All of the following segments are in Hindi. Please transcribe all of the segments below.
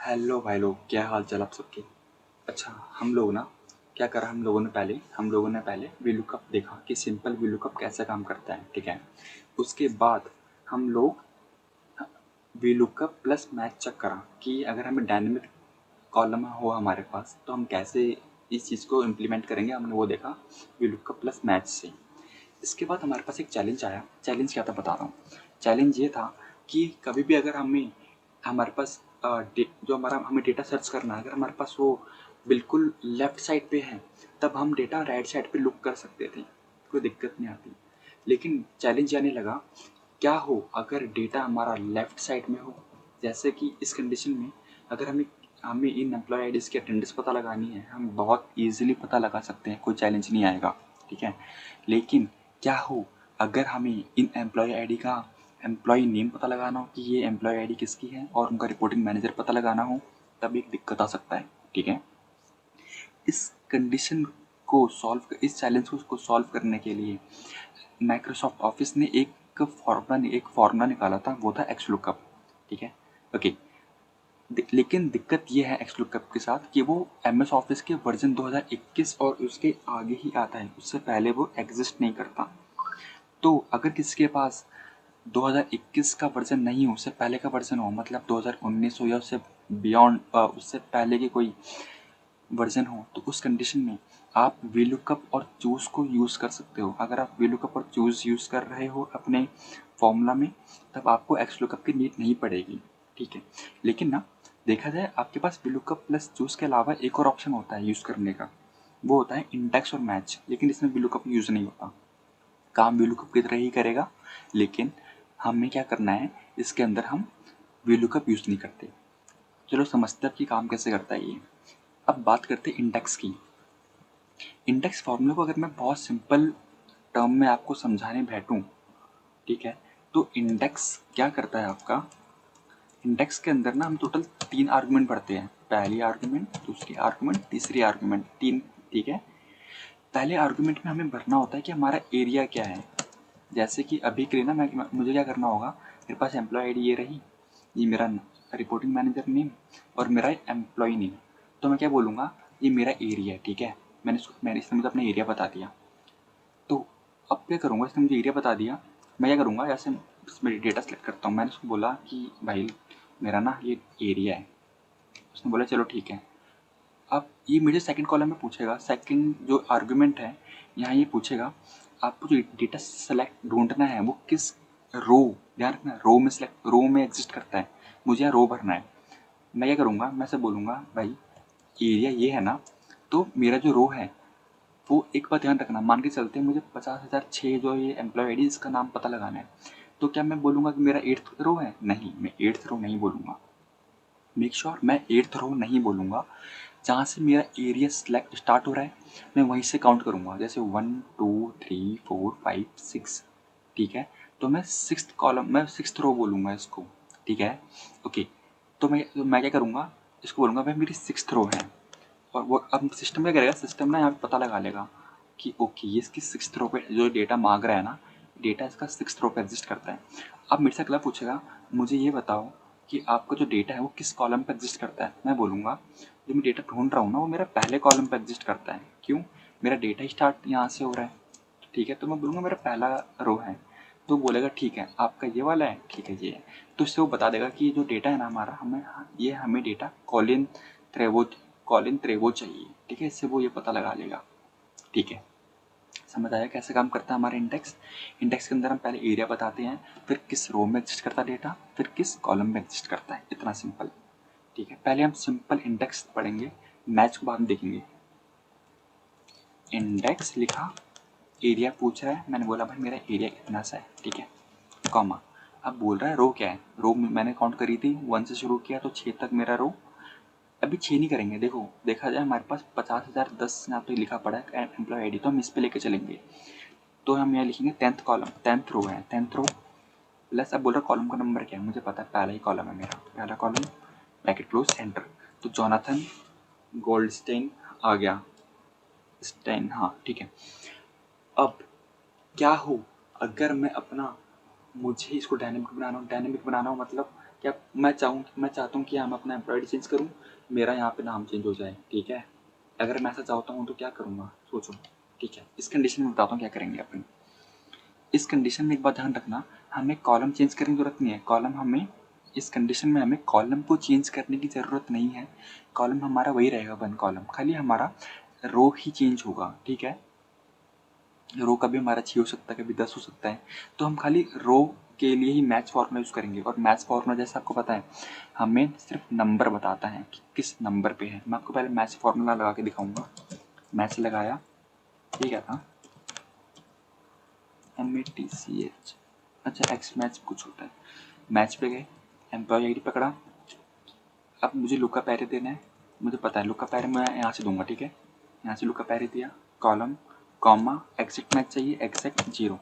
हेलो भाई लोग, क्या हाल चाल आप सबके। अच्छा, हम लोग ना क्या करा, हम लोगों ने पहले वीलुकअप देखा कि सिंपल वीलुकअप कैसे काम करता है। ठीक है, उसके बाद हम लोग वीलुकअप प्लस मैच चेक करा कि अगर हमें डायनेमिक कॉलम हो हमारे पास तो हम कैसे इस चीज़ को इम्प्लीमेंट करेंगे। हमने वो देखा वीलुकअप प्लस मैच से। इसके बाद हमारे पास एक चैलेंज आया। चैलेंज क्या था बता रहा हूँ। चैलेंज ये था कि कभी भी अगर हमारे पास जो हमारा हमें डेटा सर्च करना है, अगर हमारे पास वो बिल्कुल लेफ्ट साइड पे है तब हम डेटा राइट साइड पे लुक कर सकते थे, कोई दिक्कत नहीं आती। लेकिन चैलेंज आने लगा, क्या हो अगर डेटा हमारा लेफ्ट साइड में हो। जैसे कि इस कंडीशन में अगर हमें हमें इन एम्प्लॉय आईडीज़ की अटेंडेंस पता लगानी है, हम बहुत ईजिली पता लगा सकते हैं, कोई चैलेंज नहीं आएगा। ठीक है, लेकिन क्या हो अगर हमें इन एम्प्लॉय आईडी का एम्प्लॉय नेम पता लगाना हो कि ये एम्प्लॉय आईडी किसकी है और उनका रिपोर्टिंग मैनेजर पता लगाना हो, तब एक दिक्कत आ सकता है। ठीक है, इस कंडीशन को इस चैलेंज को सॉल्व करने के लिए माइक्रोसॉफ्ट ऑफिस ने एक फॉर्मूला निकाला था, वो था एक्सलुकअप। ठीक है, ओके। लेकिन दिक्कत ये है एक्सलुकअप के साथ कि वो एमएस ऑफिस के वर्जन 2021 और उसके आगे ही आता है, उससे पहले वो एग्जिस्ट नहीं करता। तो अगर किसी के पास 2021 का वर्जन नहीं हो, उससे पहले का वर्जन हो, मतलब 2019 हो या उससे बियॉन्ड उससे पहले की कोई वर्जन हो, तो उस कंडीशन में आप वीलुकअप और चूज़ को यूज़ कर सकते हो। अगर आप वीलुकअप और चूज़ यूज़ कर रहे हो अपने फॉर्मूला में, तब आपको एक्सलुकअप की नीड नहीं पड़ेगी। ठीक है, लेकिन ना देखा जाए आपके पास वीलुकअप प्लस चूज़ के अलावा एक और ऑप्शन होता है यूज़ करने का, वो होता है इंडेक्स और मैच। लेकिन इसमें वीलुकअप यूज़ नहीं होता, काम वीलुकअप की तरह ही करेगा, लेकिन हमें क्या करना है, इसके अंदर हम वीलुकअप यूज़ नहीं करते। चलो समझते हैं कि काम कैसे करता है ये। अब बात करते हैं इंडेक्स की। इंडेक्स फार्मूला को अगर मैं बहुत सिंपल टर्म में आपको समझाने बैठूं, ठीक है, तो इंडेक्स क्या करता है आपका। इंडेक्स के अंदर ना हम टोटल 3 आर्गुमेंट भरते हैं, पहली आर्गुमेंट, दूसरी आर्गुमेंट, तीसरी आर्गुमेंट, 3। ठीक है, पहले आर्गुमेंट में हमें भरना होता है कि हमारा एरिया क्या है। जैसे कि अभी के लिए ना मुझे क्या करना होगा, मेरे पास एम्प्लॉय आईडी ये रही, ये मेरा रिपोर्टिंग मैनेजर नेम और मेरा एम्प्लॉय नेम। तो मैं क्या बोलूँगा, ये मेरा एरिया है। ठीक है, मैंने इसने मुझे अपना एरिया बता दिया। तो अब क्या करूँगा, इसने मुझे एरिया बता दिया, मैं क्या करूँगा, जैसे मेरी डेटा सेलेक्ट करता हूँ, मैंने उसको बोला कि भाई मेरा ना ये एरिया है। उसने बोला चलो ठीक है। अब ये मुझे सेकंड कॉलम में पूछेगा, सेकंड जो आर्गुमेंट है यहाँ ये पूछेगा आपको जो डेटा सेलेक्ट ढूंढना है वो किस रो, ध्यान रखना रो में सेलेक्ट, रो में एग्जिस्ट करता है, मुझे यहाँ रो भरना है। मैं क्या करूँगा, मैं से बोलूँगा भाई एरिया ये है ना, तो मेरा जो रो है वो, एक बात ध्यान रखना, मान के चलते हैं मुझे 50,006 जो ये एम्प्लॉय आईडी इसका नाम पता लगाना है, तो क्या मैं बोलूँगा कि मेरा 8th रो है? नहीं, मैं 8th रो नहीं बोलूँगा। मेक श्योर मैं 8th रो नहीं बोलूँगा। जहाँ से मेरा एरिया सेलेक्ट स्टार्ट हो रहा है मैं वहीं से काउंट करूँगा, जैसे 1 2 3 4 5 6। ठीक है, तो मैं 6th कॉलम, मैं 6th रो बोलूँगा इसको। ठीक है, ओके। तो मैं क्या करूँगा, इसको बोलूँगा भाई मेरी 6th रो है। और वो अब सिस्टम क्या करेगा, सिस्टम ना यहाँ पे पता लगा लेगा कि ओके ये इसकी 6th रो पे जो डेटा मांग रहा है ना, डेटा इसका 6th रो पे एग्जिस्ट करता है। अब मेरे से अगला पूछेगा, मुझे ये बताओ कि आपका जो डेटा है वो किस कॉलम पे एग्जिस्ट करता है। मैं बोलूँगा जो मैं डेटा ढूंढ रहा हूँ ना वो मेरा पहले कॉलम पे एग्जिस्ट करता है। क्यों, मेरा डेटा ही स्टार्ट यहाँ से हो रहा है। ठीक है, तो मैं बोलूँगा मेरा पहला रो है। तो बोलेगा ठीक है आपका ये वाला है, ठीक है ये है। तो इससे वो बता देगा कि जो डेटा है ना हमारा, हमें डेटा कॉलिन त्रेवो चाहिए। ठीक है, इससे वो ये पता लगा लेगा। ठीक है, समझ आया कैसे काम करता है हमारा इंडेक्स। इंडेक्स के अंदर हम पहले एरिया बताते हैं, फिर किस रो में एग्जिस्ट करता है डेटा, फिर किस कॉलम में एग्जिस्ट करता है, इतना सिंपल। ठीक है, पहले हम सिंपल इंडेक्स पढ़ेंगे, मैच को बाद में देखेंगे। इंडेक्स लिखा, एरिया पूछ रहा है, मैंने बोला भाई मेरा एरिया कितना सा है। ठीक है, कॉमा। अब बोल रहा है रो क्या है, रो मैंने काउंट करी थी 1 से शुरू किया तो 6 तक मेरा रो। अभी 6 नहीं करेंगे, देखो देखा जाए हमारे पास 50,010 यहाँ पे लिखा पड़ा है एम्प्लॉय आईडी, तो हम इस पे लेके चलेंगे। तो हम यहाँ लिखेंगे 10th कॉलम, 10th रो है, 10th रो प्लस, अब बोल रहा कॉलम का नंबर क्या है, मुझे पता है पहला ही कॉलम है मेरा, पहला कॉलम, ब्रैकेट क्लोज, एंटर। तो जोनाथन गोल्डस्टेन आ गया, स्टेन, हाँ ठीक है। अब क्या हो अगर मैं अपना, मुझे इसको डायनेमिक बनाना हो, डायनेमिक बनाना हो मतलब क्या मैं चाहता हूँ कि हम अपना एम्प्लॉय आईडी चेंज करूँ, मेरा यहाँ पे नाम चेंज हो जाए, ठीक है। अगर मैं ऐसा चाहता हूँ तो क्या करूँगा, सोचो, ठीक है। इस कंडीशन में बताता हूँ क्या करेंगे अपन। इस कंडीशन में एक बात ध्यान रखना, हमें कॉलम चेंज करने की जरूरत नहीं है। कॉलम हमें इस कंडीशन में हमें कॉलम को चेंज करने की ज़रूरत नहीं है। कॉलम हमारा वही रहेगा, 1 कॉलम, खाली हमारा रो ही चेंज होगा, ठीक है। रो कभी हमारा 6 हो सकता है, कभी 10 हो सकता है, तो हम खाली रो के लिए ही मैच फार्मूला यूज़ करेंगे। और मैच फार्मूला जैसा आपको पता है हमें सिर्फ नंबर बताता है कि किस नंबर पे है। मैं आपको पहले मैच फार्मूला लगा के दिखाऊंगा। मैच लगाया, ये क्या था, MATCH, अच्छा एक्स मैच कुछ होता है। मैच पे गए, एम्प्लॉय आईडी पकड़ा, अब मुझे लुका पैरे देना है। मुझे पता है लुका पैरे मैं यहाँ से दूंगा, ठीक है। यहाँ से लुका पैरे दिया, कॉलम, कॉमा, एग्जैक्ट मैच चाहिए, एग्जैक्ट 0।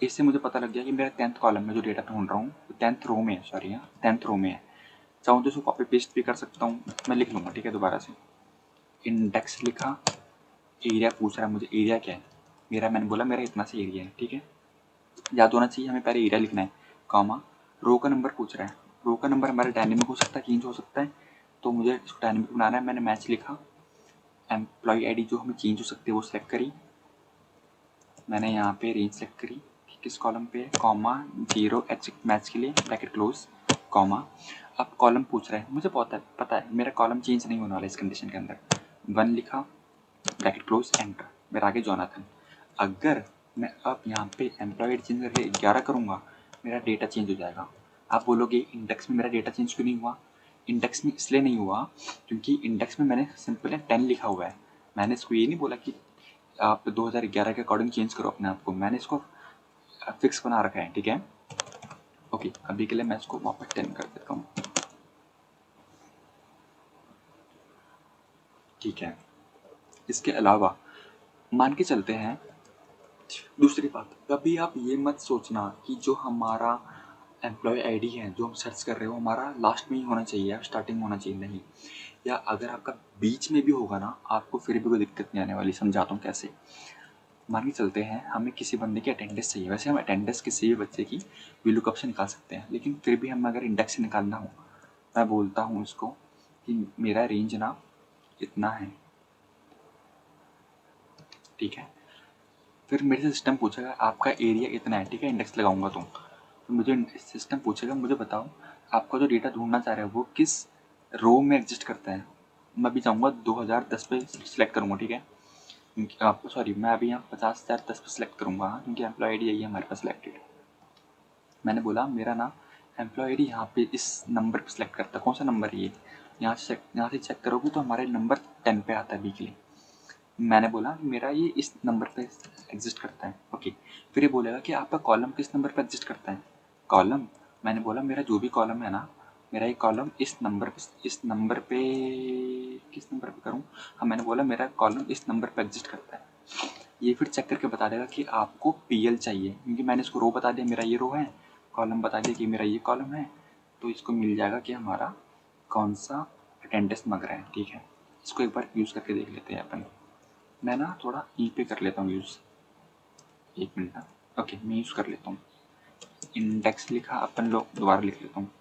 इससे मुझे पता लग गया कि मेरा 10th कॉलम में जो डेटा ढूंढ रहा हूँ 10th रो में है, सॉरी हाँ 10th रो में है। चाहूँ तो इसको कॉपी पेस्ट भी कर सकता हूँ, मैं लिख लूँगा, ठीक है। दोबारा से इंडेक्स लिखा, एरिया पूछ रहा है मुझे, एरिया क्या है मेरा, मैंने बोला मेरा इतना सा एरिया है, ठीक है। याद होना चाहिए हमें, पहले एरिया लिखना है, कॉमा, रो का नंबर पूछ रहा है। रो का नंबर हमारा डायनेमिक हो सकता है, चेंज हो सकता है, तो मुझे इसको डायनेमिक बनाना है। मैंने मैच लिखा, एम्प्लॉय आईडी जो हमें चेंज हो सकती है वो सिलेक्ट करी, मैंने यहाँ पे रेंज सेलेक्ट करी कि किस कॉलम पे है, कॉमा 0 एग्जैक्ट मैच के लिए ब्रैकेट क्लोज, कॉमा। अब कॉलम पूछ रहा है, मुझे पता है मेरा कॉलम चेंज नहीं होने वाला इस कंडीशन के अंदर। 1 लिखा, ब्रैकेट क्लोज, एंटर, मेरा आगे जोनाथन। अगर मैं अब यहाँ पे एम्प्लॉय चेंज करके 11 करूँगा, मेरा डेटा चेंज हो जाएगा। आप बोलोगे इंडेक्स में मेरा डेटा चेंज क्यों नहीं हुआ। इंडेक्स में इसलिए नहीं हुआ क्योंकि इंडेक्स में मैंने सिंपल 10 लिखा हुआ है। मैंने इसको ये नहीं बोला कि आप 2011 के अकॉर्डिंग चेंज करो अपने आप को, मैंने इसको फिक्स बना रखा है, ठीक है। ओके, अभी के लिए मैं इसको वापस 10 कर देता हूँ, ठीक है। इसके अलावा मान के चलते हैं, दूसरी बात, कभी आप ये मत सोचना कि जो हमारा एम्प्लॉय आईडी है जो हम सर्च कर रहे हो हमारा लास्ट में ही होना चाहिए या स्टार्टिंग में होना चाहिए, नहीं। या अगर आपका बीच में भी होगा ना, आपको फिर भी कोई दिक्कत नहीं आने वाली। समझाता हूँ कैसे। मान के चलते हैं हमें किसी बंदे की अटेंडेंस चाहिए, वैसे हम अटेंडेंस किसी भी बच्चे की वीलुकअप से निकाल सकते हैं, लेकिन फिर भी हम अगर इंडेक्स से निकालना हो, मैं बोलता हूँ इसको कि मेरा रेंज ना इतना है, ठीक है। फिर मेरे से सिस्टम पूछेगा आपका एरिया इतना है, ठीक है, इंडेक्स लगाऊंगा तो मुझे सिस्टम पूछेगा मुझे बताओ आपका जो डेटा ढूंढना चाह रहे हो वो किस रो में एग्जिस्ट करता है। मैं भी चाहूँगा 2010 पे सिलेक्ट करूँगा, ठीक है। आपको सॉरी, मैं अभी यहाँ 50,010 पे सिलेक्ट करूँगा क्योंकि एम्प्लॉय आई डी यही है हमारे पास सिलेक्टेड। मैंने बोला मेरा ना एम्प्लॉय आई डी यहाँ पे इस नंबर पे सिलेक्ट करता है, कौन सा नंबर है ये, यहाँ से चेक करोगे तो हमारे नंबर 10 पे आता है वीकली। मैंने बोला मेरा ये इस नंबर पे एग्जिस्ट करता है, ओके। फिर ये बोलेगा कि आपका कॉलम किस नंबर पे एग्जिस्ट करता है, कॉलम। मैंने बोला मेरा जो भी कॉलम है ना, मेरा ये कॉलम इस नंबर पे किस नंबर पे करूँ, हाँ मैंने बोला मेरा कॉलम इस नंबर पे एग्जिस्ट करता है। ये फिर चेक करके बता देगा कि आपको PL चाहिए, क्योंकि मैंने इसको रो बता दिया मेरा ये रो है, कॉलम बता दिया कि मेरा ये कॉलम है, तो इसको मिल जाएगा कि हमारा कौन सा अटेंडेंस मांग रहा है, ठीक है। इसको एक बार यूज़ करके देख लेते हैं अपन। मैं ना थोड़ा पे कर लेता हूँ यूज़, 1 मिनट ना, ओके मैं यूज़ कर लेता हूँ। इंडेक्स लिखा, अपन लोग दोबारा लिख लेता हूँ।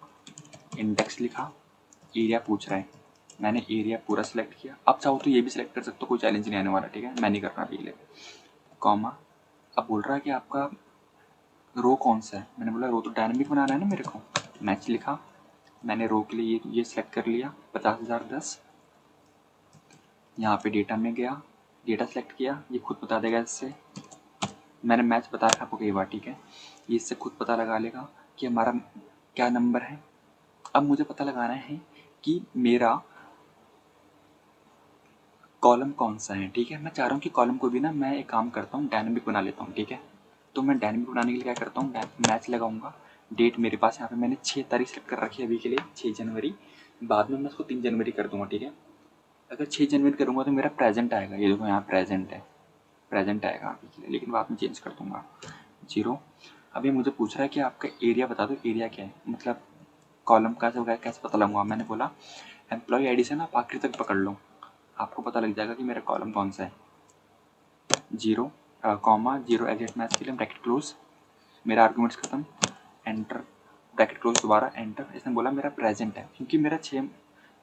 इंडेक्स लिखा, एरिया पूछ रहा है, मैंने एरिया पूरा सिलेक्ट किया। अब चाहो तो ये भी सिलेक्ट कर सकते हो, कोई चैलेंज नहीं आने वाला, ठीक है। मैं नहीं कर रहा अभी, कॉमा। अब बोल रहा है कि आपका रो कौन सा है, मैंने बोला रो तो डायनेमिक बनाना है ना मेरे को। मैच लिखा, मैंने रो के लिए ये सिलेक्ट कर लिया 50,010। यहाँ पे डेटा में गया, डेटा सेलेक्ट किया, ये खुद बता देगा इससे। मैंने मैच बता रखा आपको कई बार, ठीक है। ये इससे खुद पता लगा लेगा कि हमारा क्या नंबर है। अब मुझे पता लगाना है कि मेरा कॉलम कौन सा है, ठीक है। मैं चाह रहा हूँ कि कॉलम को भी ना मैं एक काम करता हूँ डायनेमिक बना लेता हूँ, ठीक है। तो मैं डायनेमिक बनाने के लिए क्या करता हूँ, मैच लगाऊंगा। डेट मेरे पास यहाँ पे मैंने 6 तारीख सेलेक्ट कर रखी है अभी के लिए, 6 जनवरी। बाद में मैं उसको 3 जनवरी कर दूंगा, ठीक है। अगर 6 जनवरी करूँगा तो मेरा प्रेजेंट आएगा, ये देखो यहाँ प्रेजेंट है, प्रेजेंट आएगा अभी के लिए, लेकिन बाद में चेंज कर दूंगा 0। अभी मुझे पूछ रहा है कि आपका एरिया बता दो, एरिया क्या है, मतलब कॉलम का कैसे पता लगाऊंगा। मैंने बोला एम्प्लॉय आईडी से ना आप आखिरी तक पकड़ लो, आपको पता लग जाएगा कि मेरा कॉलम कौन सा है। 0 कॉमा 0 एग्जैक्ट मैच के लिए ब्रैकेट क्लोज, मेरा आर्गूमेंट्स खत्म, एंटर ब्रैकेट क्लोज, दोबारा एंटर। इसने बोला मेरा प्रेजेंट है, क्योंकि मेरा 6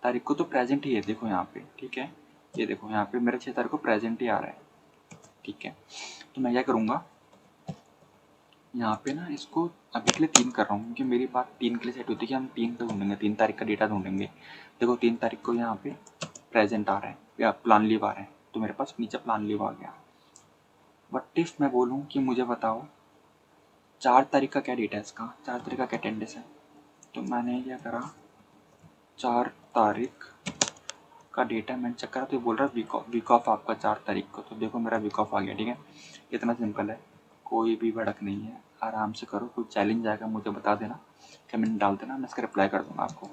तारीख को तो प्रेजेंट ही है, देखो यहाँ पे, ठीक है। ये देखो यहाँ पे मेरा 6 तारीख को प्रेजेंट ही आ रहा है, ठीक है। तो मैं क्या करूँगा, यहाँ पे ना इसको अभी के लिए 3 कर रहा हूँ, क्योंकि मेरी बात 3 के लिए सेट होती है कि हम 3 पे ढूंढेंगे, 3 तारीख का डेटा ढूंढेंगे। देखो 3 तारीख को यहाँ पे प्रेजेंट आ रहा है या प्लान लीव आ रहा है, तो मेरे पास नीचे प्लान लीव आ गया। बट इफ मैं बोलूँ कि मुझे बताओ 4 तारीख का क्या डेटा है इसका, 4 तारीख का क्या अटेंडेंस है, तो मैंने क्या करा, 4 तारीख का डेटा मैंने चेक करा, तो ये बोल रहा है वीक ऑफ आपका 4 तारीख को। तो देखो मेरा वीक ऑफ आ गया, ठीक है। इतना सिंपल है, कोई भी भड़क नहीं है, आराम से करो। कोई चैलेंज आएगा मुझे बता देना, कमेंट डाल देना, मैं इसका रिप्लाई कर दूंगा आपको।